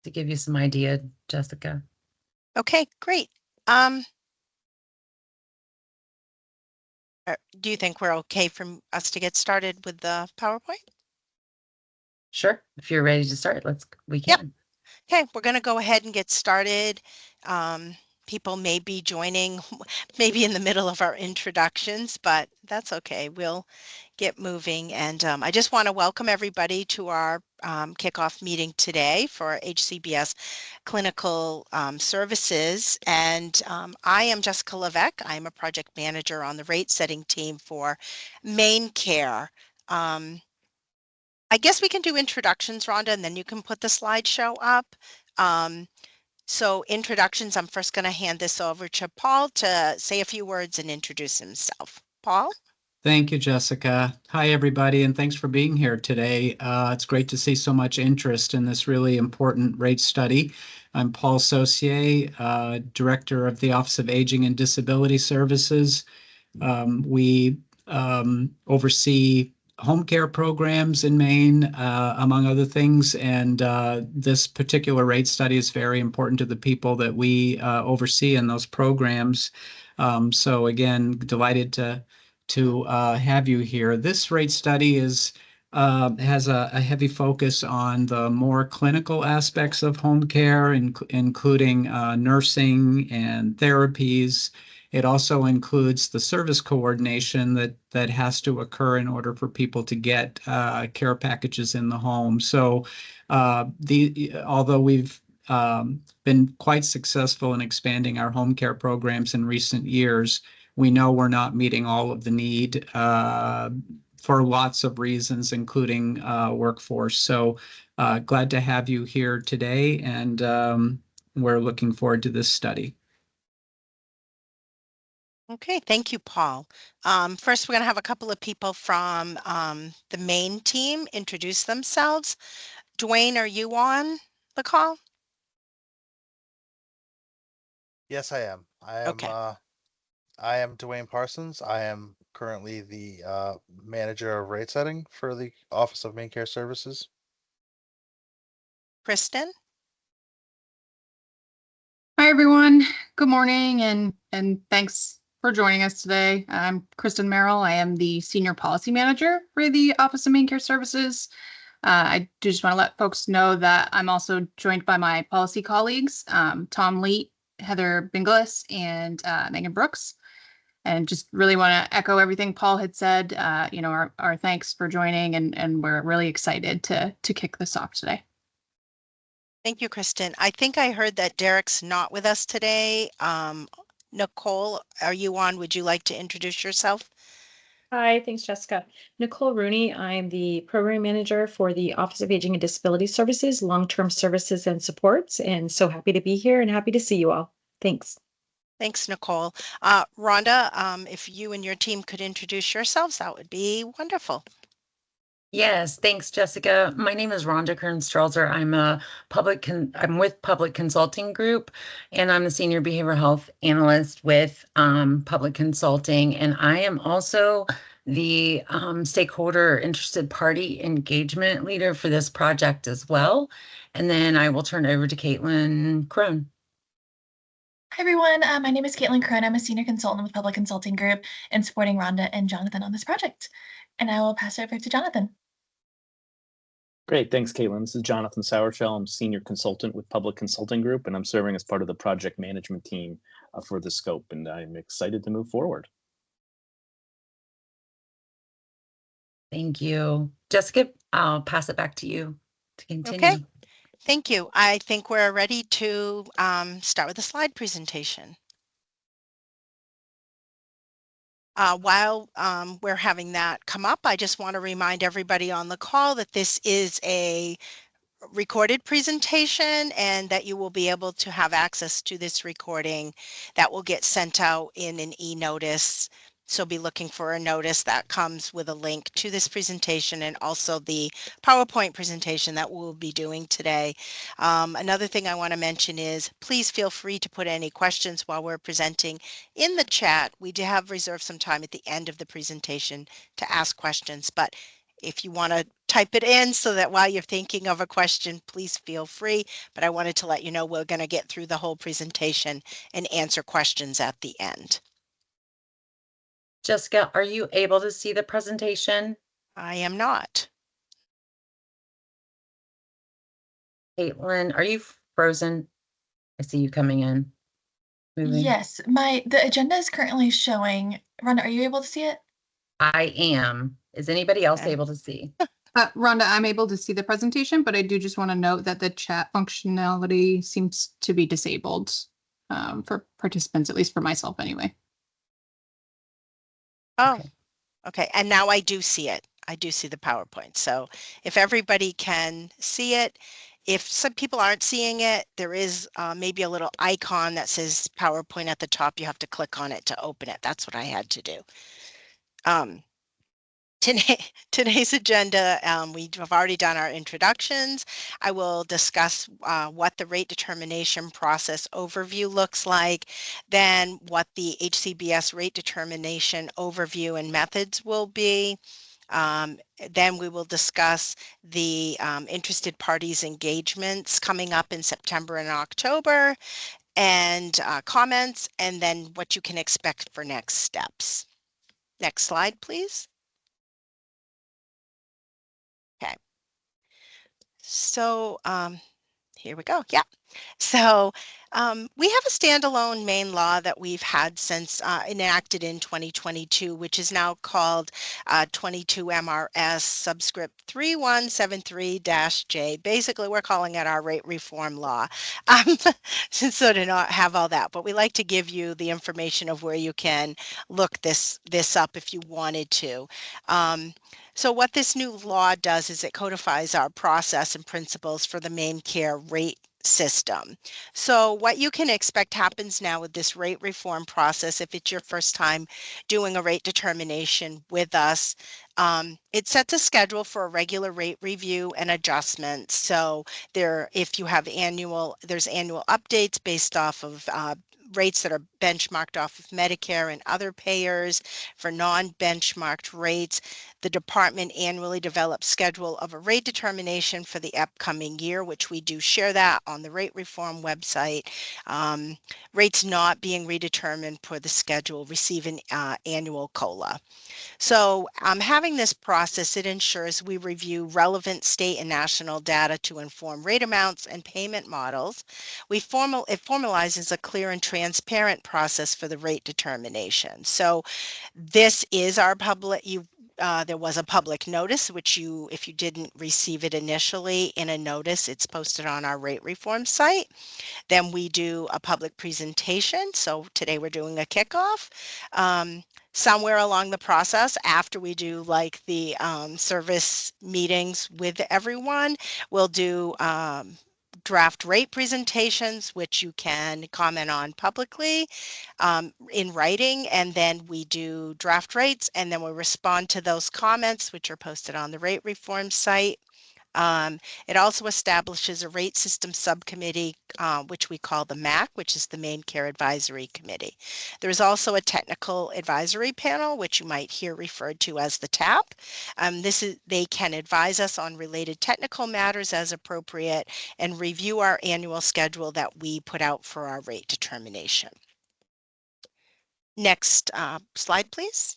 to give you some idea, Jessica. Okay, great. Do you think we're okay for us to get started with the PowerPoint? Sure. If you're ready to start, we can. Okay, we're going to go ahead and get started. People may be joining maybe in the middle of our introductions, but that's okay. We'll get moving. And I just want to welcome everybody to our kickoff meeting today for HCBS Clinical Services. And I am Jessica Levesque. I'm a project manager on the rate setting team for Main Care. I guess we can do introductions, Rhonda, and then you can put the slideshow up. So introductions, I'm first going to hand this over to Paul to say a few words and introduce himself. Paul? Thank you, Jessica. Hi, everybody, and thanks for being here today. It's great to see so much interest in this really important rate study. I'm Paul Saucier, Director of the Office of Aging and Disability Services. We oversee home care programs in Maine, among other things, and this particular rate study is very important to the people that we oversee in those programs. So again, delighted to have you here. This rate study has a heavy focus on the more clinical aspects of home care, including nursing and therapies. It also includes the service coordination that has to occur in order for people to get care packages in the home. So although we've been quite successful in expanding our home care programs in recent years, we know we're not meeting all of the need for lots of reasons, including workforce. So glad to have you here today, and we're looking forward to this study. Okay, thank you, Paul. First, we're going to have a couple of people from the main team introduce themselves. Dwayne, are you on the call? Yes, I am. Okay. I am Dwayne Parsons. I am currently the manager of rate setting for the Office of Main Care Services. Kristen? Hi, everyone. Good morning, and thanks for joining us today. I'm Kristen Merrill. I am the Senior Policy Manager for the Office of Main Care Services. I do just want to let folks know that I'm also joined by my policy colleagues, Tom Leet, Heather Binglis, and Megan Brooks. And just really want to echo everything Paul had said. Our thanks for joining, and we're really excited to kick this off today. Thank you, Kristen. I think I heard that Derek's not with us today. Nicole, are you on? Would you like to introduce yourself? Hi, thanks, Jessica. Nicole Rooney. I'm the program manager for the Office of Aging and Disability Services, Long-Term Services and Supports, and so happy to be here and happy to see you all. Thanks. Thanks, Nicole. Rhonda, if you and your team could introduce yourselves, that would be wonderful. Yes, thanks, Jessica. My name is Rhonda Kern-Strelzer. I'm with Public Consulting Group, and I'm the Senior Behavioral Health Analyst with Public Consulting. And I am also the stakeholder interested party engagement leader for this project as well. And then I will turn it over to Caitlin Crone. Hi, everyone. My name is Caitlin Crone. I'm a senior consultant with Public Consulting Group and supporting Rhonda and Jonathan on this project. And I will pass it over to Jonathan. Great, thanks, Caitlin. This is Jonathan Sourshell. I'm senior consultant with Public Consulting Group, and I'm serving as part of the project management team for the scope, and I'm excited to move forward. Thank you. Jessica, I'll pass it back to you to continue. Okay, thank you. I think we're ready to start with the slide presentation. While we're having that come up, I just want to remind everybody on the call that this is a recorded presentation and that you will be able to have access to this recording that will get sent out in an e-notice. So be looking for a notice that comes with a link to this presentation and also the PowerPoint presentation that we'll be doing today. Another thing I want to mention is please feel free to put any questions while we're presenting in the chat. We do have reserved some time at the end of the presentation to ask questions, but if you want to type it in so that while you're thinking of a question, please feel free. But I wanted to let you know we're going to get through the whole presentation and answer questions at the end. Jessica, are you able to see the presentation? I am not. Caitlin, are you frozen? I see you coming in. Moving. Yes, the agenda is currently showing. Rhonda, are you able to see it? I am. Is anybody else Okay. able to see? Rhonda, I'm able to see the presentation, but I do just want to note that the chat functionality seems to be disabled for participants, at least for myself anyway. Oh, Okay. okay. And now I do see it. I do see the PowerPoint. So if everybody can see it, if some people aren't seeing it, there is maybe a little icon that says PowerPoint at the top. You have to click on it to open it. That's what I had to do. Today's agenda, we have already done our introductions. I will discuss what the rate determination process overview looks like, then what the HCBS rate determination overview and methods will be. Then we will discuss the interested parties engagements coming up in September and October, and comments, and then what you can expect for next steps. Next slide, please. Okay. So here we go. Yeah. So we have a standalone Maine law that we've had since enacted in 2022, which is now called 22 MRS subscript 3173-J. Basically, we're calling it our rate reform law. So to not have all that, but we like to give you the information of where you can look this up if you wanted to. So what this new law does is it codifies our process and principles for the Maine Care rate system. So what you can expect happens now with this rate reform process, if it's your first time doing a rate determination with us, it sets a schedule for a regular rate review and adjustments. So if you have there's annual updates based off of rates that are benchmarked off of Medicare and other payers. For non-benchmarked rates, the department annually develops schedule of a rate determination for the upcoming year, which we do share that on the rate reform website. Rates not being redetermined per the schedule receive an annual COLA. So having this process, it ensures we review relevant state and national data to inform rate amounts and payment models. It formalizes a clear and transparent process for the rate determination. So this is our there was a public notice, which if you didn't receive it initially in a notice, it's posted on our rate reform site. Then we do a public presentation. So today we're doing a kickoff. Somewhere along the process, after we do like the service meetings with everyone, we'll do draft rate presentations, which you can comment on publicly in writing, and then we do draft rates, and then we respond to those comments, which are posted on the rate reform site. It also establishes a rate system subcommittee, which we call the MAC, which is the Maine Care Advisory Committee. There is also a technical advisory panel, which you might hear referred to as the TAP. They can advise us on related technical matters as appropriate and review our annual schedule that we put out for our rate determination. Next slide, please.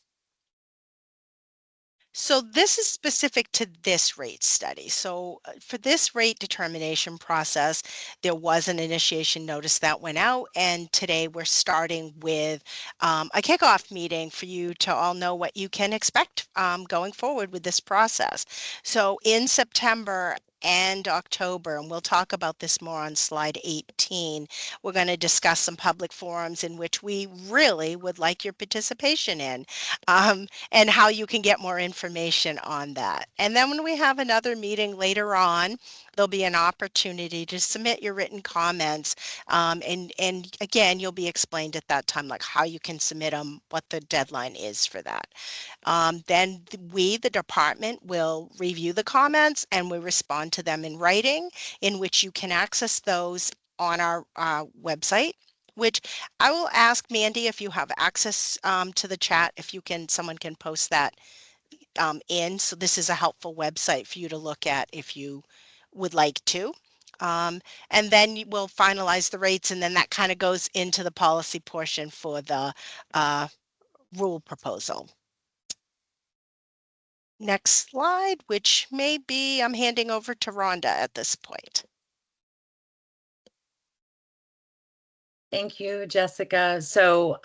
So this is specific to this rate study. So for this rate determination process, there was an initiation notice that went out, and today we're starting with a kickoff meeting for you to all know what you can expect going forward with this process. So in September and October, and we'll talk about this more on slide 18, we're going to discuss some public forums in which we really would like your participation in. And how you can get more information on that. And then when we have another meeting later on, there'll be an opportunity to submit your written comments. And again, you'll be explained at that time, like how you can submit them, what the deadline is for that. Then the department, will review the comments and we respond to them in writing, in which you can access those on our website, which I will ask Mandy if you have access to the chat, if someone can post that in. So this is a helpful website for you to look at if you would like to. And then we'll finalize the rates, and then that kind of goes into the policy portion for the rule proposal. Next slide, which may be, I'm handing over to Rhonda at this point. Thank you, Jessica. So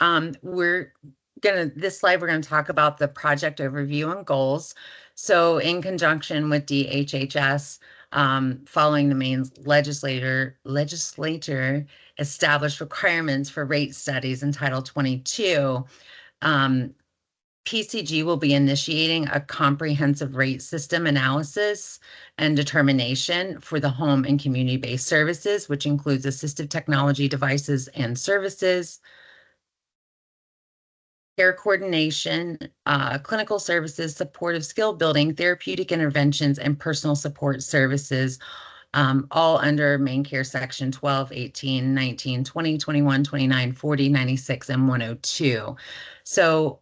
this slide, we're gonna talk about the project overview and goals. So in conjunction with DHHS, following the Maine legislature established requirements for rate studies in Title 22, PCG will be initiating a comprehensive rate system analysis and determination for the home and community-based services, which includes assistive technology devices and services, care coordination, clinical services, supportive skill building, therapeutic interventions, and personal support services, all under Maine Care Section 12, 18, 19, 20, 21, 29, 40, 96, and 102. So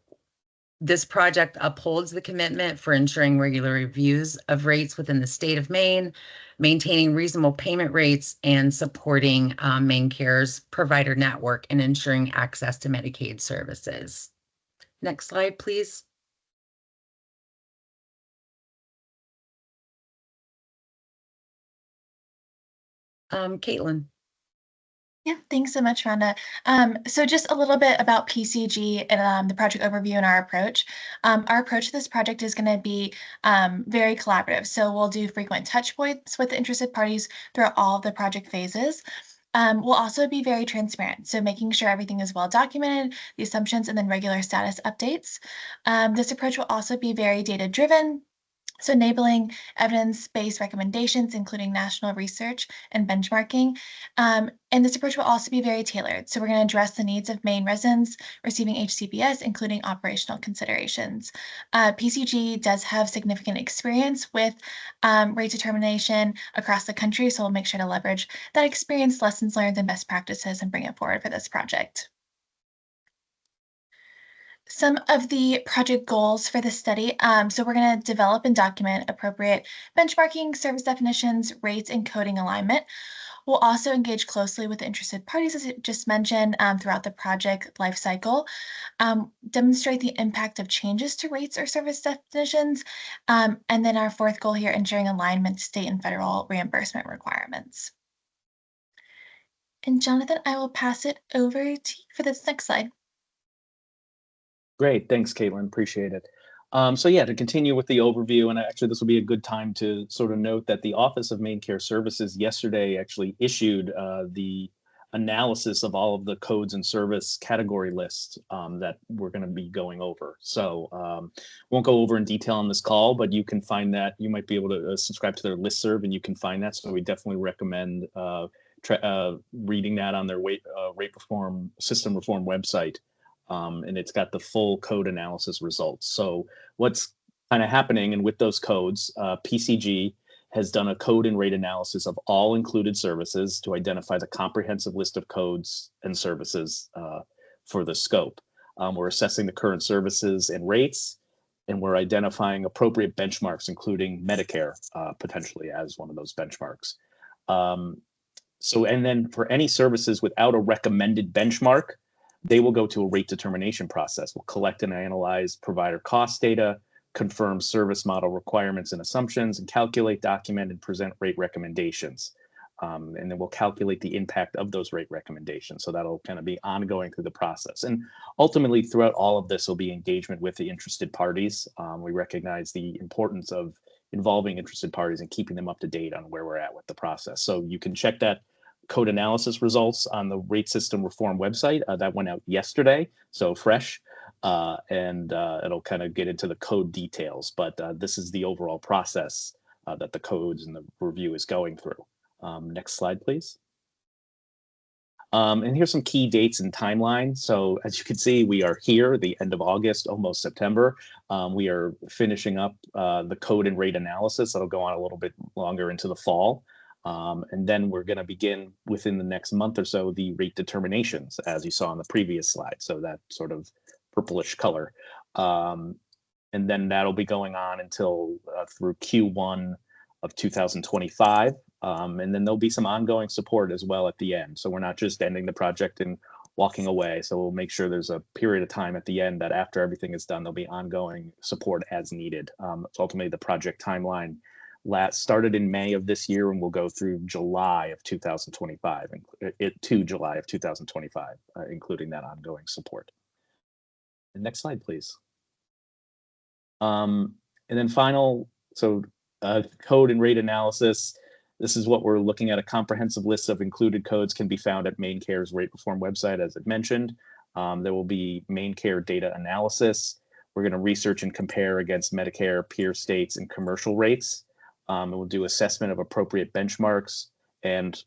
this project upholds the commitment for ensuring regular reviews of rates within the state of Maine, maintaining reasonable payment rates, and supporting Maine Care's provider network and ensuring access to Medicaid services. Next slide, please. Caitlin. Yeah, thanks so much, Rhonda. So just a little bit about PCG and the project overview and our approach. Our approach to this project is going to be very collaborative. So we'll do frequent touch points with the interested parties throughout all of the project phases. We'll also be very transparent, so making sure everything is well documented, the assumptions, and then regular status updates. This approach will also be very data-driven, so enabling evidence-based recommendations, including national research and benchmarking. And this approach will also be very tailored. So we're going to address the needs of Maine residents receiving HCBS, including operational considerations. PCG does have significant experience with rate determination across the country, so we'll make sure to leverage that experience, lessons learned, and best practices and bring it forward for this project. Some of the project goals for the study. So we're going to develop and document appropriate benchmarking, service definitions, rates, and coding alignment. We'll also engage closely with the interested parties, as I just mentioned, throughout the project lifecycle, demonstrate the impact of changes to rates or service definitions, and then our fourth goal here, ensuring alignment to state and federal reimbursement requirements. And Jonathan, I will pass it over to you for this next slide. Great, thanks, Caitlin. Appreciate it. So yeah, to continue with the overview, and actually this will be a good time to sort of note that the Office of Maine Care Services yesterday actually issued the analysis of all of the codes and service category lists that we're going to be going over. So won't go over in detail on this call, but you can find that. You might be able to subscribe to their listserv, and you can find that. So we definitely recommend reading that on their rate reform system reform website. And it's got the full code analysis results. So what's kind of happening, and with those codes, PCG has done a code and rate analysis of all included services to identify the comprehensive list of codes and services for the scope. We're assessing the current services and rates, and we're identifying appropriate benchmarks, including Medicare potentially as one of those benchmarks. And then for any services without a recommended benchmark, they will go to a rate determination process. We'll collect and analyze provider cost data, confirm service model requirements and assumptions, and calculate, document, and present rate recommendations. And then we'll calculate the impact of those rate recommendations. So that'll kind of be ongoing through the process. And ultimately, throughout all of this will be engagement with the interested parties. We recognize the importance of involving interested parties and keeping them up to date on where we're at with the process. So you can check that code analysis results on the rate system reform website. That went out yesterday, so fresh, and it'll kind of get into the code details, but this is the overall process that the codes and the review is going through. Next slide, please. And here's some key dates and timeline. So as you can see, we are here, the end of August, almost September. We are finishing up the code and rate analysis. That'll go on a little bit longer into the fall. And then we're going to begin within the next month or so the rate determinations, as you saw on the previous slide. So that sort of purplish color. And then that'll be going on until through Q1 of 2025. And then there'll be some ongoing support as well at the end. So we're not just ending the project and walking away. So we'll make sure there's a period of time at the end that after everything is done, there'll be ongoing support as needed. So ultimately, the project timeline started in May of this year and will go through July of 2025, to July of 2025, including that ongoing support. And next slide, please. And then code and rate analysis. This is what we're looking at. A comprehensive list of included codes can be found at MaineCare's rate reform website, as it mentioned. There will be MaineCare data analysis. We're going to research and compare against Medicare, peer states, and commercial rates. And we'll do assessment of appropriate benchmarks and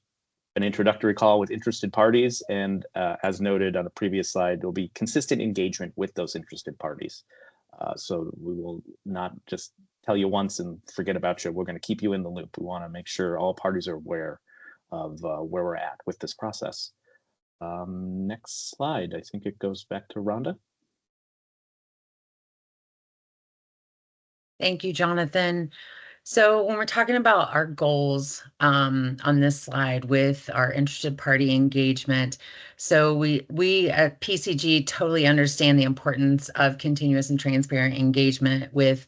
an introductory call with interested parties. And as noted on the previous slide, there'll be consistent engagement with those interested parties. So we will not just tell you once and forget about you. We're going to keep you in the loop. We want to make sure all parties are aware of where we're at with this process. Next slide. I think it goes back to Rhonda. Thank you, Jonathan. So when we're talking about our goals on this slide with our interested party engagement, so we at PCG totally understand the importance of continuous and transparent engagement with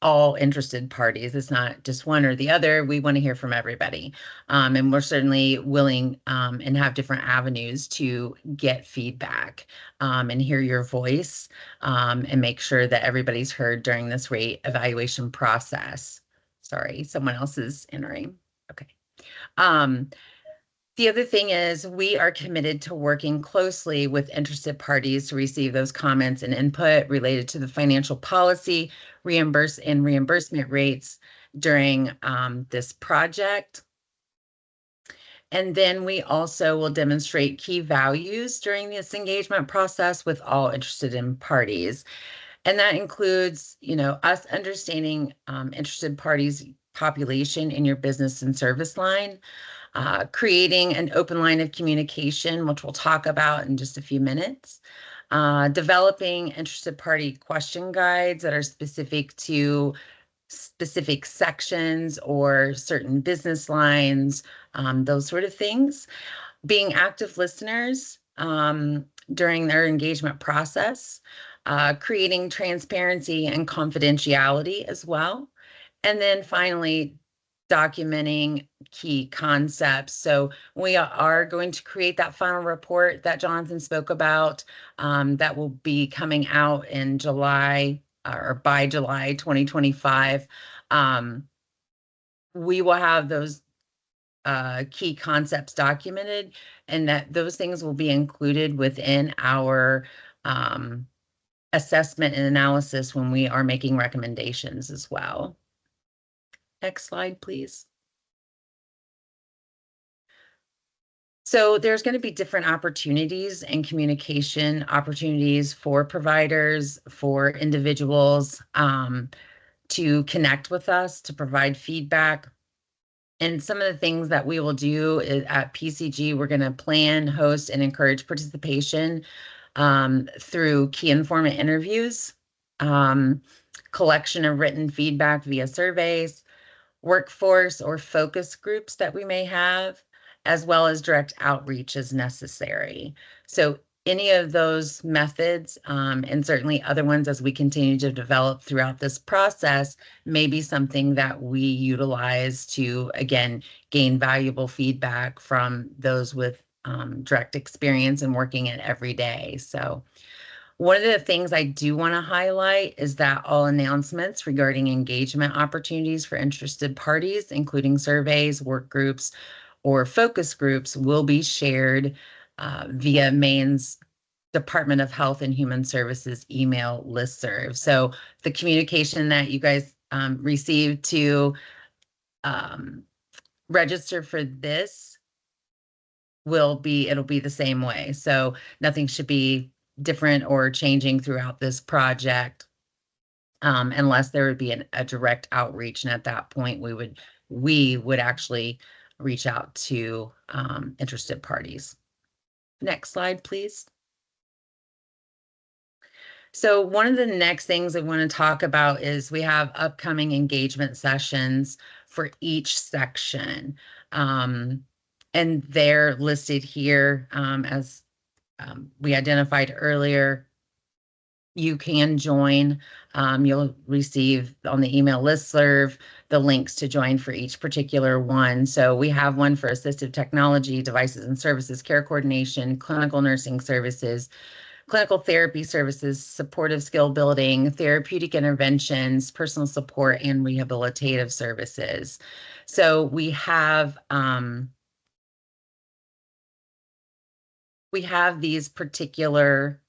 all interested parties. It's not just one or the other. We want to hear from everybody. And we're certainly willing and have different avenues to get feedback and hear your voice and make sure that everybody's heard during this rate evaluation process. Sorry, someone else is entering. Okay. The other thing is we are committed to working closely with interested parties to receive those comments and input related to the financial policy, reimbursement rates during this project. And then we also will demonstrate key values during this engagement process with all interested in parties. And that includes, us understanding interested parties' population in your business and service line, creating an open line of communication, which we'll talk about in just a few minutes, developing interested party question guides that are specific to specific sections or certain business lines, those sort of things, being active listeners during their engagement process, creating transparency and confidentiality as well. And then finally, documenting key concepts. So we are going to create that final report that Jonathan spoke about that will be coming out in July or by July 2025. We will have those key concepts documented, and that those things will be included within our assessment and analysis when we are making recommendations as well. Next slide, please. So there's going to be different opportunities and communication opportunities for providers, for individuals to connect with us, to provide feedback. And some of the things that we will do at PCG, we're going to plan, host, and encourage participation through key informant interviews, collection of written feedback via surveys, workforce or focus groups that we may have, as well as direct outreach as necessary. So any of those methods, and certainly other ones as we continue to develop throughout this process, may be something that we utilize to, again, gain valuable feedback from those with direct experience in working it every day. So one of the things I do want to highlight is that all announcements regarding engagement opportunities for interested parties, including surveys, work groups, or focus groups, will be shared via Maine's Department of Health and Human Services email listserv. So the communication that you guys received to register for this it'll be the same way. So nothing should be different or changing throughout this project unless there would be a direct outreach. And at that point, we would actually reach out to interested parties. Next slide, please. So one of the next things I want to talk about is we have upcoming engagement sessions for each section. And they're listed here as we identified earlier. You can join. You'll receive on the email listserv the links to join for each particular one. So we have one for assistive technology, devices and services, care coordination, clinical nursing services, clinical therapy services, supportive skill building, therapeutic interventions, personal support, and rehabilitative services. So we have these particular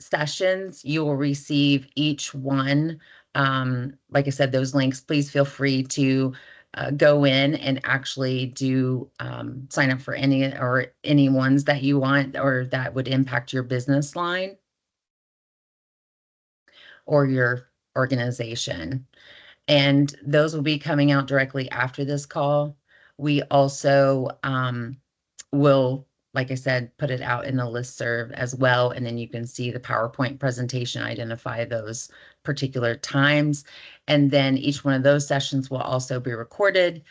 sessions. You will receive each one. Like I said, those links, please feel free to go in and actually do sign up for any ones that you want or that would impact your business line or your organization. And those will be coming out directly after this call. We also will, like I said, put it out in the listserv as well. And then you can see the PowerPoint presentation, identify those particular times. And then each one of those sessions will also be recorded.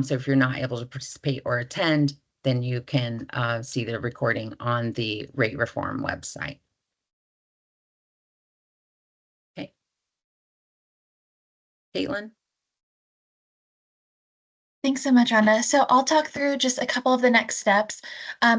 So if you're not able to participate or attend, then you can see the recording on the Rate Reform website. Okay. Caitlin? Thanks so much, Rhonda. So I'll talk through just a couple of the next steps.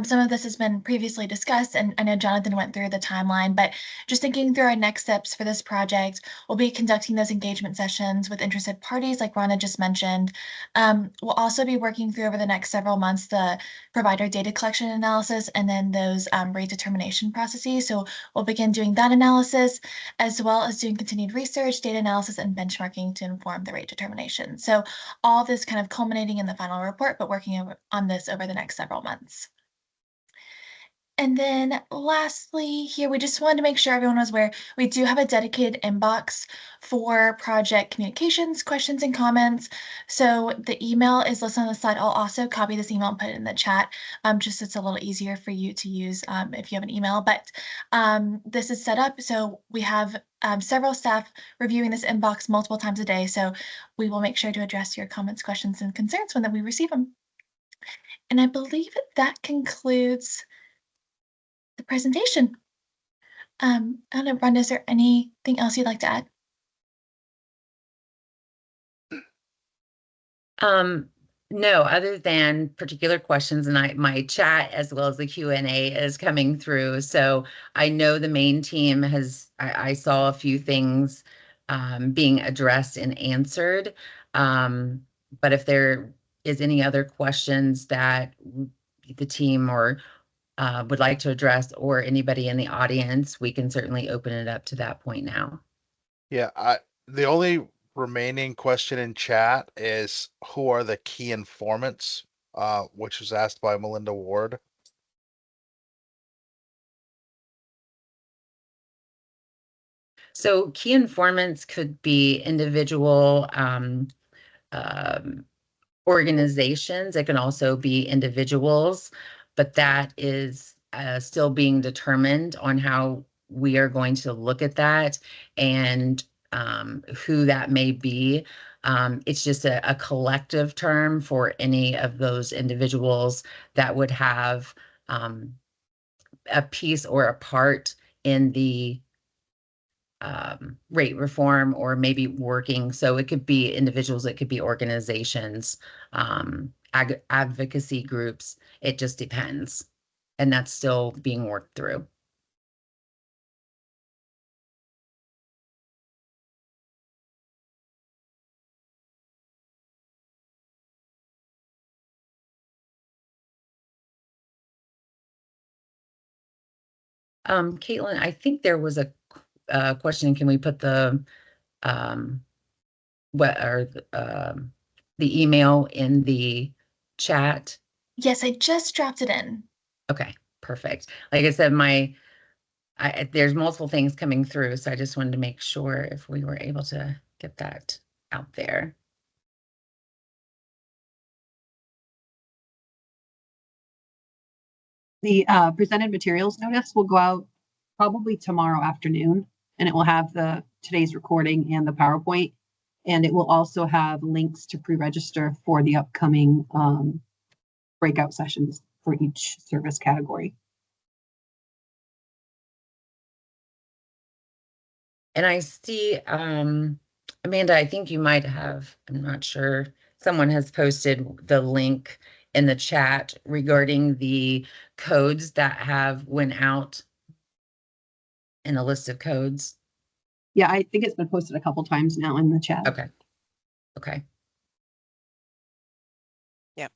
Some of this has been previously discussed, and I know Jonathan went through the timeline, but just thinking through our next steps for this project, we'll be conducting those engagement sessions with interested parties, like Rhonda just mentioned. We'll also be working through over the next several months the provider data collection analysis and then those rate determination processes. So we'll begin doing that analysis, as well as doing continued research, data analysis, and benchmarking to inform the rate determination. So all this kind of culminating in the final report, but working on this over the next several months. And then lastly here, we just wanted to make sure everyone was aware, we do have a dedicated inbox for project communications, questions, and comments. So the email is listed on the slide. I'll also copy this email and put it in the chat, just so it's a little easier for you to use if you have an email. But this is set up so we have several staff reviewing this inbox multiple times a day. So we will make sure to address your comments, questions, and concerns when we receive them. And I believe that concludes the presentation. I don't know, Brenda, is there anything else you'd like to add? No, other than particular questions, and my chat as well as the Q&A is coming through. So I know the main team I saw a few things being addressed and answered. But if there is any other questions that the team or would like to address, or anybody in the audience, we can certainly open it up to that point now. Yeah, the only remaining question in chat is who are the key informants, which was asked by Melinda Ward. So key informants could be individual organizations. It can also be individuals, but that is still being determined on how we are going to look at that and who that may be. It's just a collective term for any of those individuals that would have a piece or a part in the rate reform, or maybe working. So it could be individuals, it could be organizations, advocacy groups. It just depends. And that's still being worked through. Caitlin, I think there was a question. Can we put the the email in the chat? Yes, I just dropped it in. Okay, perfect. Like I said, there's multiple things coming through, so I just wanted to make sure if we were able to get that out there. The presented materials notice will go out probably tomorrow afternoon, and it will have today's recording and the PowerPoint. And it will also have links to pre-register for the upcoming breakout sessions for each service category. And I see, Amanda, I think you might have, I'm not sure, someone has posted the link in the chat regarding the codes that have went out in a list of codes. Yeah, I think it's been posted a couple times now in the chat. Okay. Okay. Yep.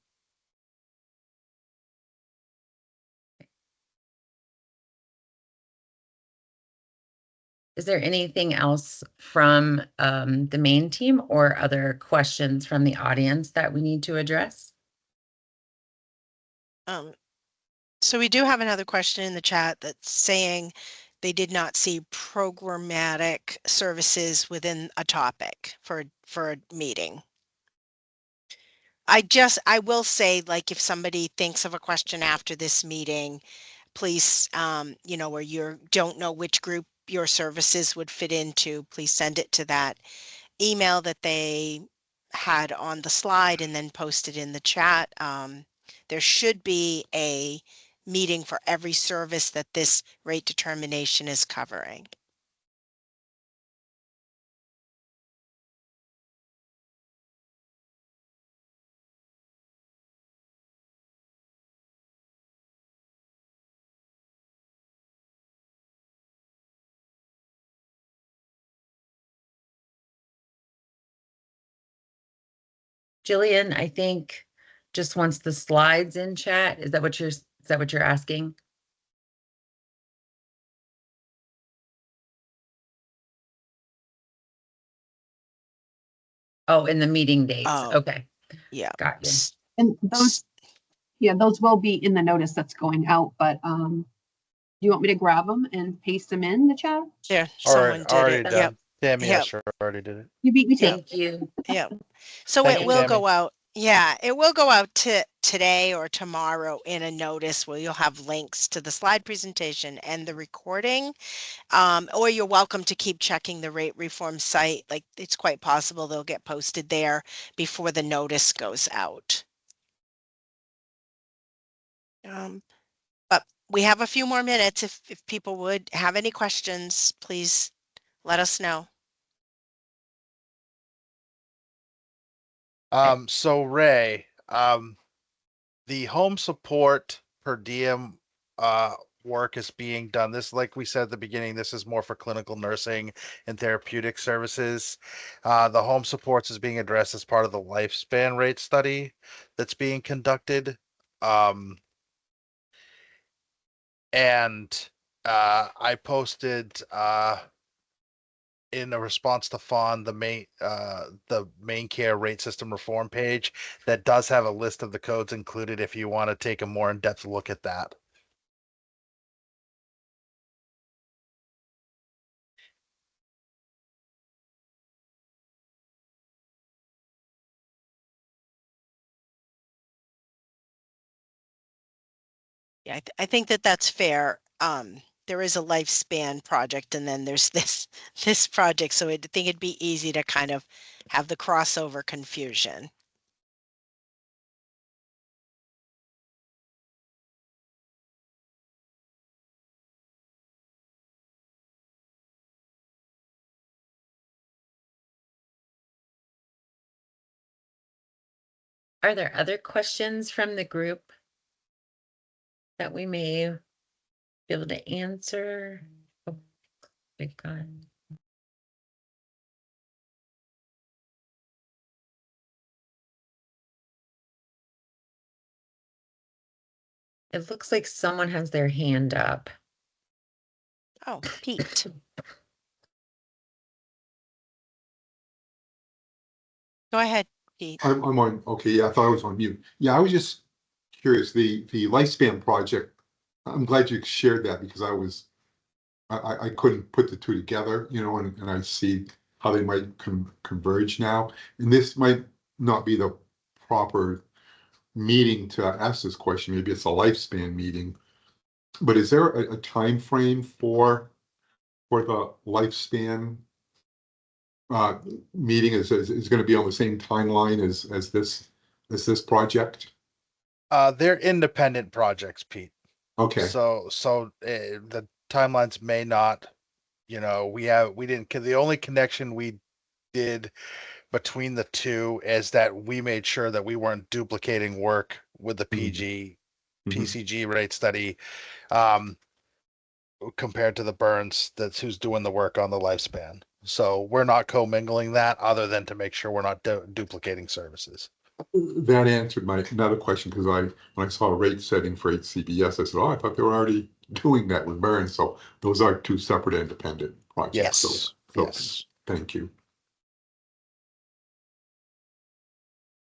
Is there anything else from the main team or other questions from the audience that we need to address? So we do have another question in the chat that's saying they did not see programmatic services within a topic for a meeting. I will say, like, if somebody thinks of a question after this meeting, please, you know, where you don't know which group your services would fit into, please send it to that email that they had on the slide and then post it in the chat. There should be a meeting for every service that this rate determination is covering. Jillian, I think just wants the slides in chat. Is that what you're asking? Oh, in the meeting dates. Oh, okay. Yeah. Got you. And those will be in the notice that's going out, but do you want me to grab them and paste them in the chat? There, someone did Already it. done. Yep. Tammy, Yep. sure already did it. You beat me to it. Thank you. Yep. So Thank it you, will Tammy. go out. Yeah, it will go out today or tomorrow in a notice where you'll have links to the slide presentation and the recording. Or you're welcome to keep checking the rate reform site. Like, it's quite possible they'll get posted there before the notice goes out. But we have a few more minutes. If people would have any questions, please let us know. So Ray, the home support per diem work is being done. This, like we said at the beginning, this is more for clinical nursing and therapeutic services. The home supports is being addressed as part of the lifespan rate study that's being conducted. And I posted in a response to Fawn the main care rate system reform page that does have a list of the codes included if you want to take a more in-depth look at that. Yeah, I think that's fair. There is a lifespan project and then there's this project. So I think it'd be easy to kind of have the crossover confusion. Are there other questions from the group that we may be able to answer? Oh, we've got. It looks like someone has their hand up. Oh, Pete. Go ahead, Pete. I'm on. Okay, yeah, I thought I was on mute. Yeah, I was just curious. The lifespan project. I'm glad you shared that because I couldn't put the two together, you know, and I see how they might converge now. And this might not be the proper meeting to ask this question. Maybe it's a lifespan meeting. but is there a time frame for the lifespan meeting? Is going to be on the same timeline as this project? They're independent projects, Pete. Okay. So the timelines may not, the only connection we did between the two is that we made sure that we weren't duplicating work with the PCG rate study, compared to the Burns, that's who's doing the work on the lifespan. So we're not commingling that, other than to make sure we're not duplicating services. That answered my another question, because when I saw a rate setting for HCBS, I said, oh, I thought they were already doing that with Burns. So those are two separate independent projects. Yes. So Yes. thank you.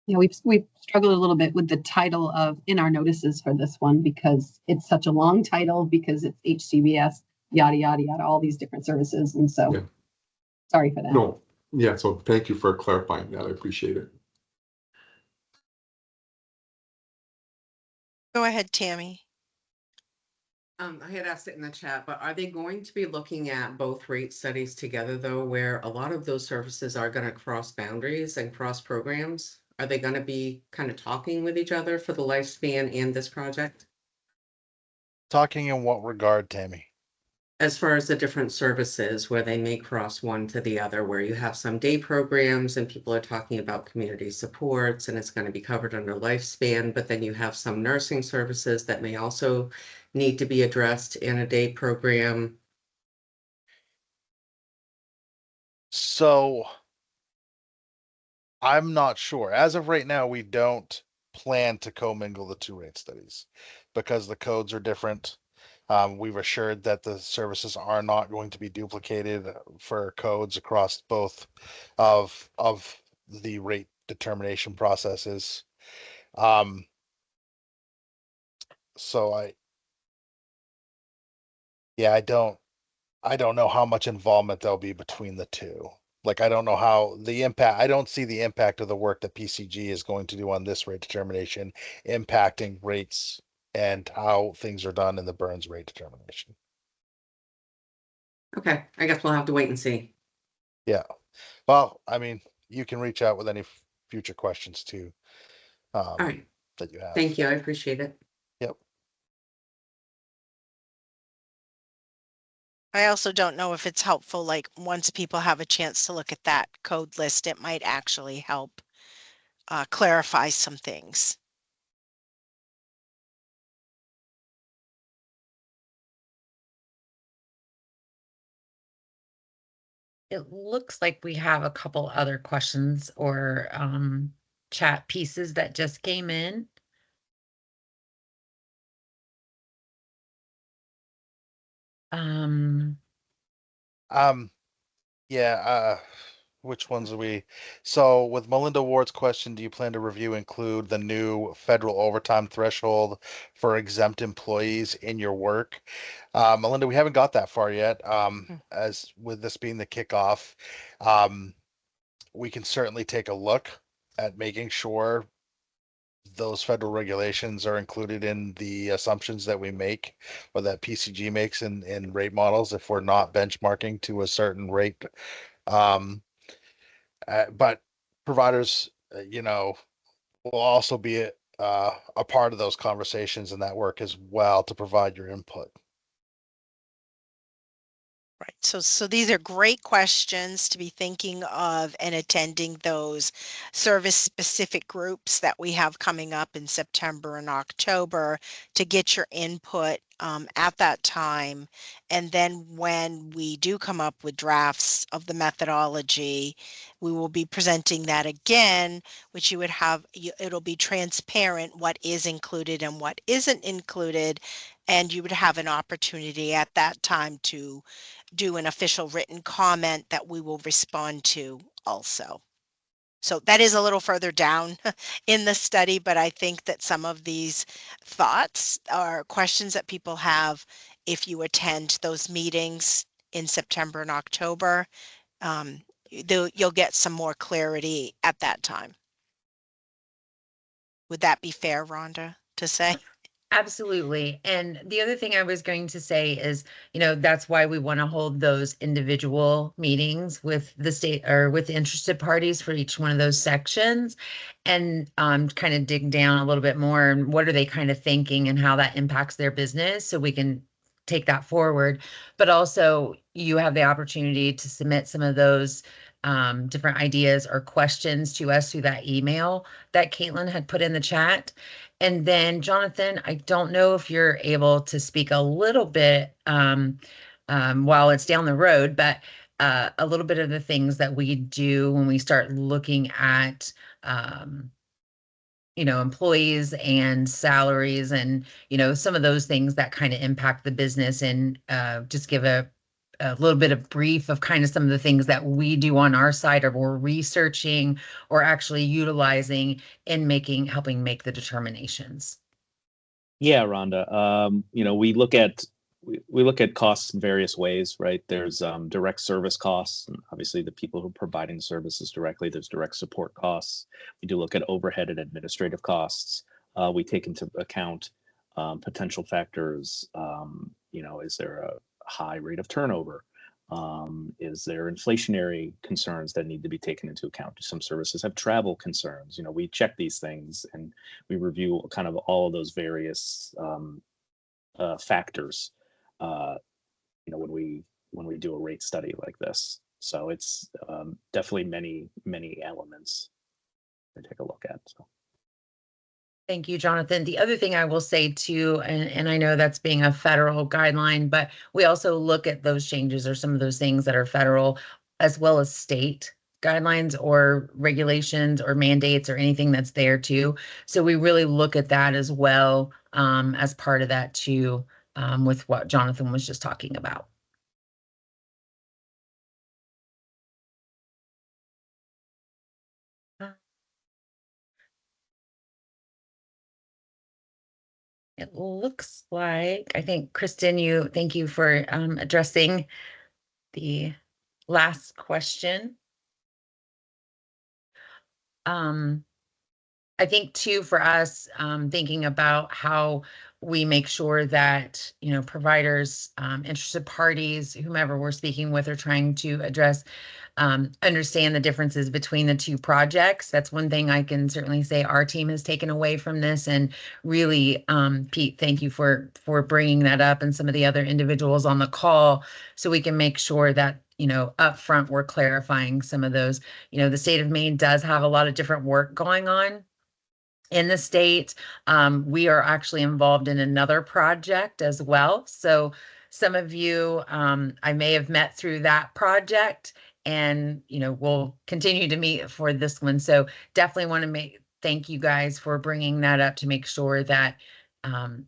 Yeah, we've struggled a little bit with the title in our notices for this one, because it's such a long title, because it's HCBS, yada, yada, yada, all these different services. And so sorry for that. No, yeah, so thank you for clarifying that. I appreciate it. Go ahead, Tammy. I had asked it in the chat, but are they going to be looking at both rate studies together, though, where a lot of those services are going to cross boundaries and cross programs? Are they going to be kind of talking with each other for the lifespan and this project? Talking in what regard, Tammy? As far as the different services where they may cross one to the other, where you have some day programs and people are talking about community supports and it's going to be covered under lifespan, but then you have some nursing services that may also need to be addressed in a day program. So I'm not sure. As of right now, we don't plan to commingle the two rate studies because the codes are different. We've assured that the services are not going to be duplicated for codes across both of the rate determination processes. So I don't know how much involvement there'll be between the two. Like, I don't know how the impact, I don't see the impact of the work that PCG is going to do on this rate determination impacting rates and how things are done in the Burns rate determination. Okay, I guess we'll have to wait and see. Yeah. Well, I mean, you can reach out with any future questions too. All right. That you have. Thank you. I appreciate it. Yep. I also don't know if it's helpful, like once people have a chance to look at that code list, it might actually help clarify some things. It looks like we have a couple other questions or chat pieces that just came in. Yeah, which ones are we? So with Melinda Ward's question, do you plan to review include the new federal overtime threshold for exempt employees in your work? Melinda, we haven't got that far yet. As with this being the kickoff, we can certainly take a look at making sure those federal regulations are included in the assumptions that we make or that PCG makes in rate models if we're not benchmarking to a certain rate. But providers, will also be a part of those conversations and that work as well to provide your input. Right. So these are great questions to be thinking of and attending those service specific groups that we have coming up in September and October to get your input at that time. And then when we do come up with drafts of the methodology, we will be presenting that again, which you would have, it'll be transparent what is included and what isn't included. And you would have an opportunity at that time to do an official written comment that we will respond to also. So that is a little further down in the study, but I think that some of these thoughts or questions that people have, if you attend those meetings in September and October, you'll get some more clarity at that time. Would that be fair, Rhonda, to say? Absolutely. And the other thing I was going to say is, that's why we want to hold those individual meetings with the state or with interested parties for each one of those sections and kind of dig down a little bit more and what are they kind of thinking and how that impacts their business so we can take that forward. But also, you have the opportunity to submit some of those different ideas or questions to us through that email that Caitlin had put in the chat. And then, Jonathan, I don't know if you're able to speak a little bit while it's down the road, but a little bit of the things that we do when we start looking at, employees and salaries and, some of those things that kind of impact the business and just give a little bit of brief of kind of some of the things that we do on our side or we're researching or actually utilizing in helping make the determinations. Yeah, Rhonda. We look at costs in various ways, right? There's direct service costs, and obviously the people who are providing services directly. There's direct support costs. We do look at overhead and administrative costs. We take into account potential factors. Is there a high rate of turnover? Is there inflationary concerns that need to be taken into account? Do some services have travel concerns? We check these things and we review kind of all of those various factors. When we do a rate study like this, so it's definitely many elements to take a look at. So. Thank you, Jonathan. The other thing I will say too, and I know that's being a federal guideline, but we also look at those changes or some of those things that are federal as well as state guidelines or regulations or mandates or anything that's there too. So we really look at that as well as part of that too, with what Jonathan was just talking about. It looks like, I think, Kristen, thank you for addressing the last question. I think too, for us, thinking about how we make sure that, providers, interested parties, whomever we're speaking with or trying to address, understand the differences between the two projects. That's one thing I can certainly say our team has taken away from this. And really, Pete, thank you for bringing that up and some of the other individuals on the call so we can make sure that, up front, we're clarifying some of those. The state of Maine does have a lot of different work going on in the state. We are actually involved in another project as well. So some of you I may have met through that project and, we'll continue to meet for this one. So definitely want to thank you guys for bringing that up to make sure that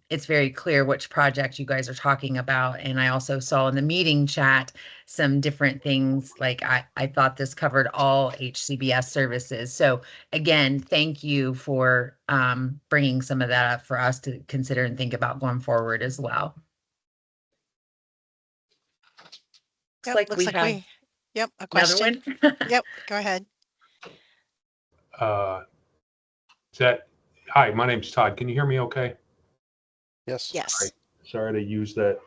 it's very clear which project you guys are talking about. And I also saw in the meeting chat some different things, like I thought this covered all HCBS services. So again, thank you for bringing some of that up for us to consider and think about going forward as well. Yep, looks like a question. Yep, go ahead. Hi, my name's Todd. Can you hear me okay? Yes. Yes. Sorry to use that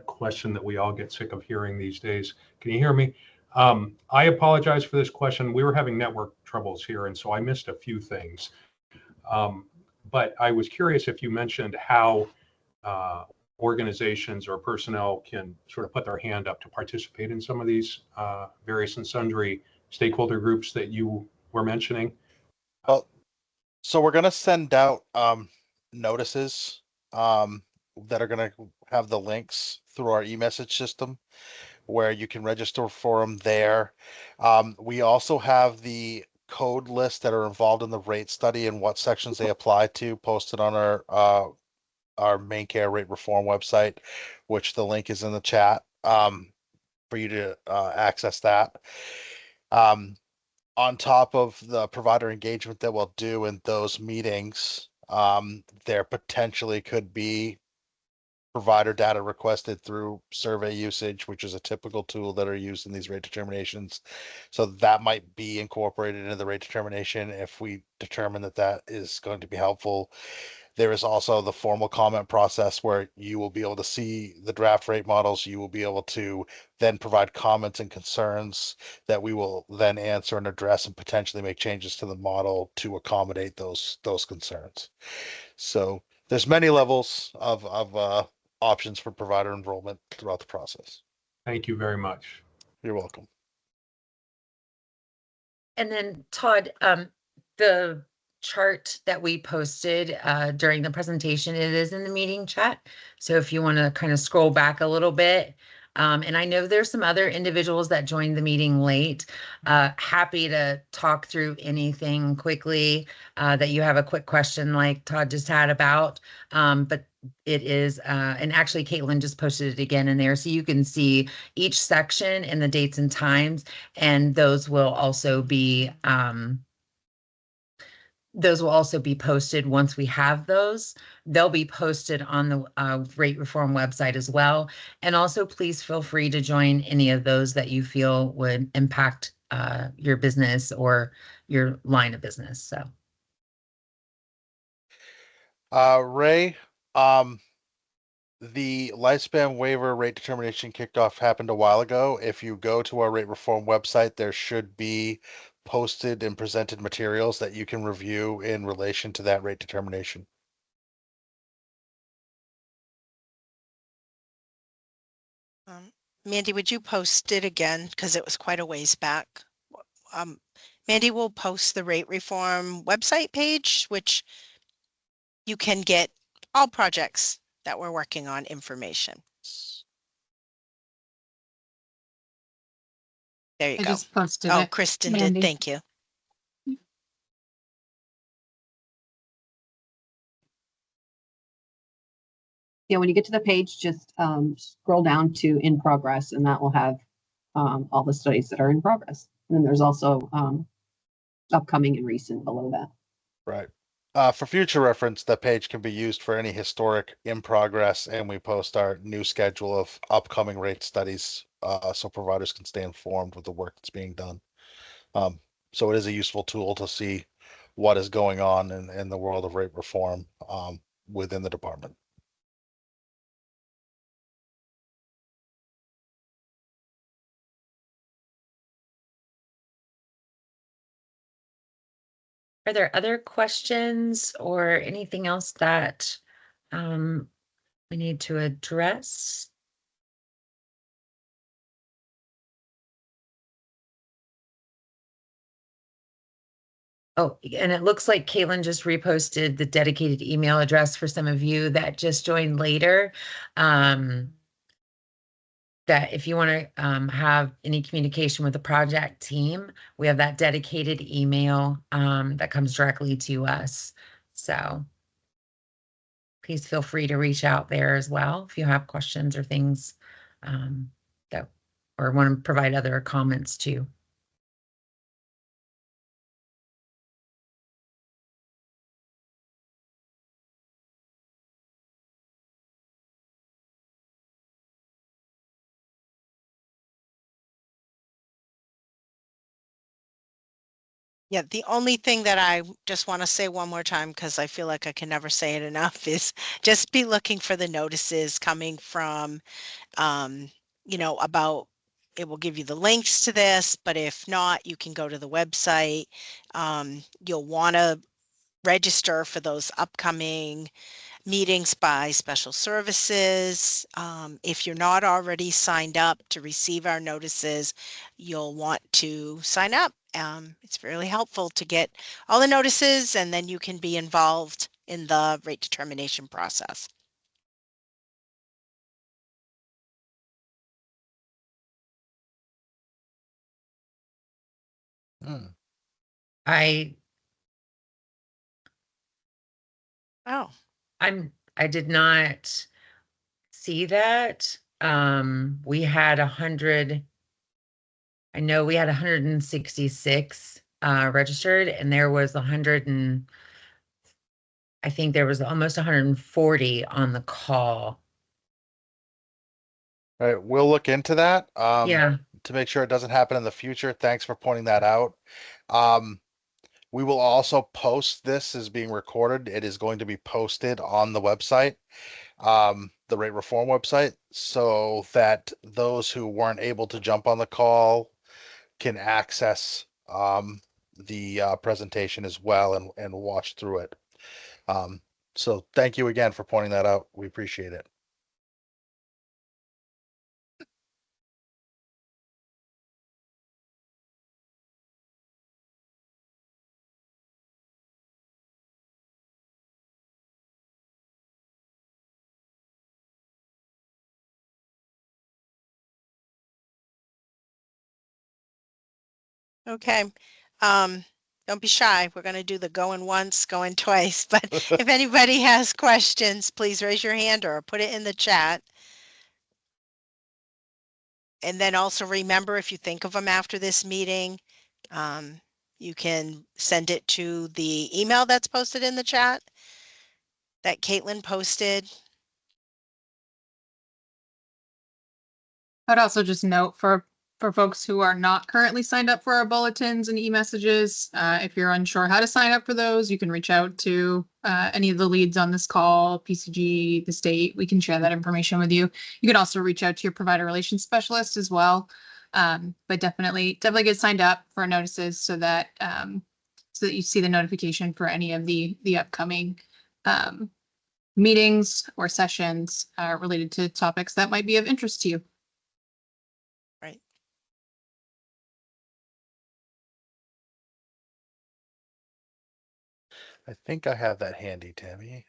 question that we all get sick of hearing these days. Can you hear me? I apologize for this question. We were having network troubles here, and so I missed a few things. But I was curious if you mentioned how organizations or personnel can sort of put their hand up to participate in some of these various and sundry stakeholder groups that you were mentioning. Well, so we're going to send out notices that are going to have the links through our e-message system where you can register for them there. We also have the code lists that are involved in the rate study and what sections they apply to posted on our Maine Care Rate Reform website, which the link is in the chat for you to access that. On top of the provider engagement that we'll do in those meetings, there potentially could be provider data requested through survey usage, which is a typical tool that are used in these rate determinations. So that might be incorporated into the rate determination if we determine that that is going to be helpful. There is also the formal comment process where you will be able to see the draft rate models. You will be able to then provide comments and concerns that we will then answer and address and potentially make changes to the model to accommodate those concerns. So there's many levels of options for provider enrollment throughout the process. Thank you very much. You're welcome. And then Todd, the chart that we posted during the presentation, it is in the meeting chat. So if you want to kind of scroll back a little bit, and I know there's some other individuals that joined the meeting late. Happy to talk through anything quickly that you have a quick question like Todd just had about. But it is, and actually Caitlin just posted it again in there. So you can see each section and the dates and times, and those will also be posted once we have those. They'll be posted on the rate reform website as well. And also please feel free to join any of those that you feel would impact your business or your line of business. So Ray, the lifespan waiver rate determination kickoff happened a while ago. If you go to our rate reform website, there should be posted and presented materials that you can review in relation to that rate determination. Mandy, would you post it again? Because it was quite a ways back. Mandy will post the rate reform website page, which you can get all projects that we're working on information. There you I go. just posted Oh, it. Kristen Mandy. did. Thank you. Yeah, when you get to the page, just scroll down to in progress, and that will have all the studies that are in progress. And then there's also upcoming and recent below that. Right. For future reference, the page can be used for any historic in progress, and we post our new schedule of upcoming rate studies so providers can stay informed with the work that's being done. So it is a useful tool to see what is going on in the world of rate reform within the department. are there other questions or anything else that we need to address? Oh, and it looks like Caitlin just reposted the dedicated email address for some of you that just joined later. That if you want to have any communication with the project team, we have that dedicated email that comes directly to us. So please feel free to reach out there as well if you have questions or things that or want to provide other comments too. Yeah, the only thing that I just want to say one more time, because I feel like I can never say it enough, is just be looking for the notices coming from, about, it will give you the links to this, but if not, you can go to the website. You'll want to register for those upcoming meetings by special services. If you're not already signed up to receive our notices, you'll want to sign up. It's really helpful to get all the notices, and then you can be involved in the rate determination process. I Oh, I did not see that. We had 100. I know we had 166 registered, and there was 100 and I think there was almost 140 on the call. All right, we'll look into that Yeah. to make sure it doesn't happen in the future. Thanks for pointing that out. We will also post this as being recorded. It is going to be posted on the website, the rate reform website, so that those who weren't able to jump on the call can access the presentation as well and watch through it. So thank you again for pointing that out. We appreciate it. Okay. Don't be shy. We're going to do the going once, going twice. But if anybody has questions, please raise your hand or put it in the chat. And then also remember, if you think of them after this meeting, you can send it to the email that's posted in the chat that Caitlin posted. I'd also just note for folks who are not currently signed up for our bulletins and e-messages, if you're unsure how to sign up for those, you can reach out to any of the leads on this call, PCG, the state. We can share that information with you. You can also reach out to your provider relations specialist as well. But definitely get signed up for notices so that you see the notification for any of the upcoming meetings or sessions related to topics that might be of interest to you. Right. I think I have that handy, Tammy.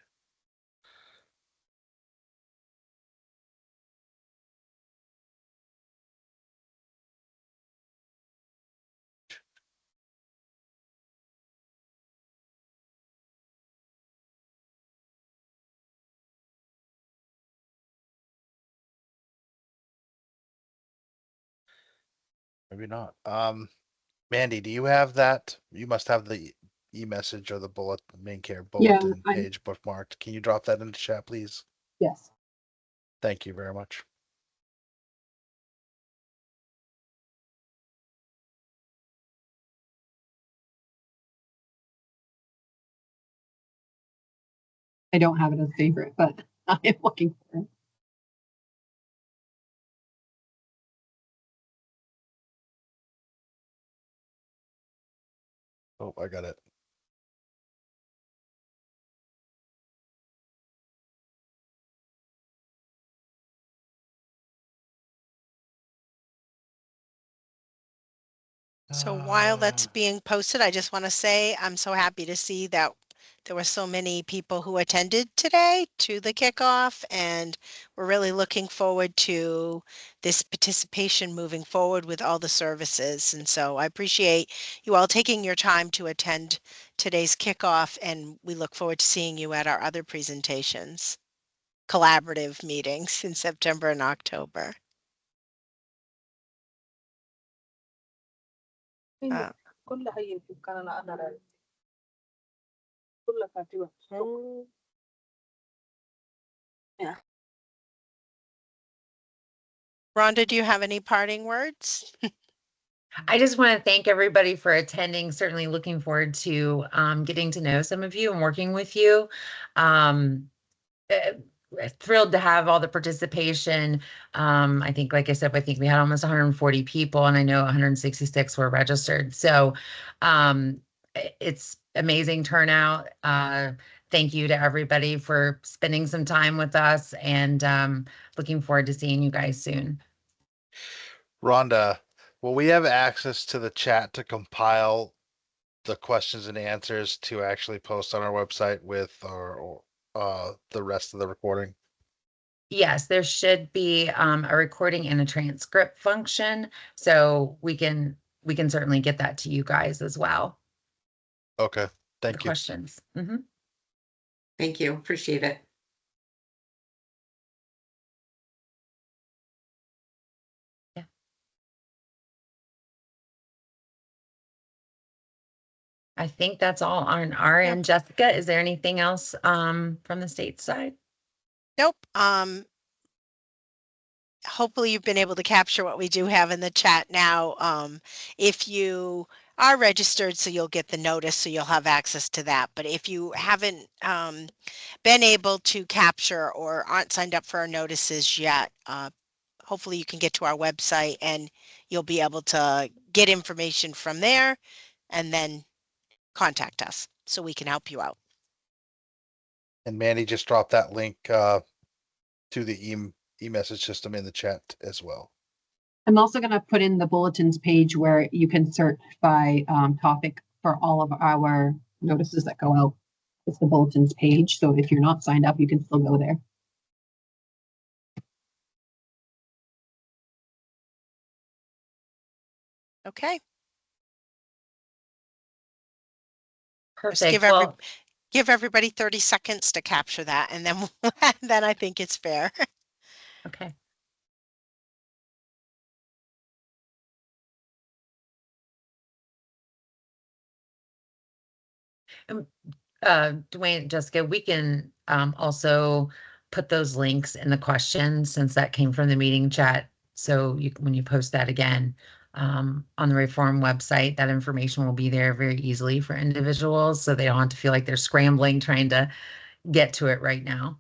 Maybe not. Mandy, do you have that? You must have the e-message or the main care bulletin page bookmarked. Can you drop that into chat, please? Yes. Thank you very much. I don't have it as favorite, but I am looking for it. Oh, I got it. So while that's being posted, I just want to say I'm so happy to see that there were so many people who attended today to the kickoff, and we're really looking forward to this participation moving forward with all the services. And so I appreciate you all taking your time to attend today's kickoff, and we look forward to seeing you at our other presentations, collaborative meetings in September and October. Rhonda, do you have any parting words? I just want to thank everybody for attending. Certainly looking forward to getting to know some of you and working with you. Thrilled to have all the participation. I think, like I said, I think we had almost 140 people, and I know 166 were registered. So it's amazing turnout. Thank you to everybody for spending some time with us, and looking forward to seeing you guys soon. Rhonda, will we have access to the chat to compile the questions and answers to actually post on our website with the rest of the recording? Yes, there should be a recording and a transcript function, so we can certainly get that to you guys as well. Okay, thank you. Questions. Mm-hmm. Thank you. Appreciate it. Yeah. I think that's all on our end. Jessica, is there anything else from the state side? Nope. Hopefully you've been able to capture what we do have in the chat now. If you are registered, so you'll get the notice, so you'll have access to that. But if you haven't been able to capture or aren't signed up for our notices yet, hopefully you can get to our website and you'll be able to get information from there and then contact us so we can help you out. And Mandy just dropped that link to the e-message system in the chat as well. I'm also going to put in the bulletins page where you can search by topic for all of our notices that go out. It's the bulletins page. So if you're not signed up, you can still go there. Okay. Perfect. Just give everybody 30 seconds to capture that, and then then I think it's fair. Okay. Dwayne, Jessica, we can also put those links in the questions since that came from the meeting chat. So when you post that again on the Reform website, that information will be there very easily for individuals, so they don't have to feel like they're scrambling trying to get to it right now.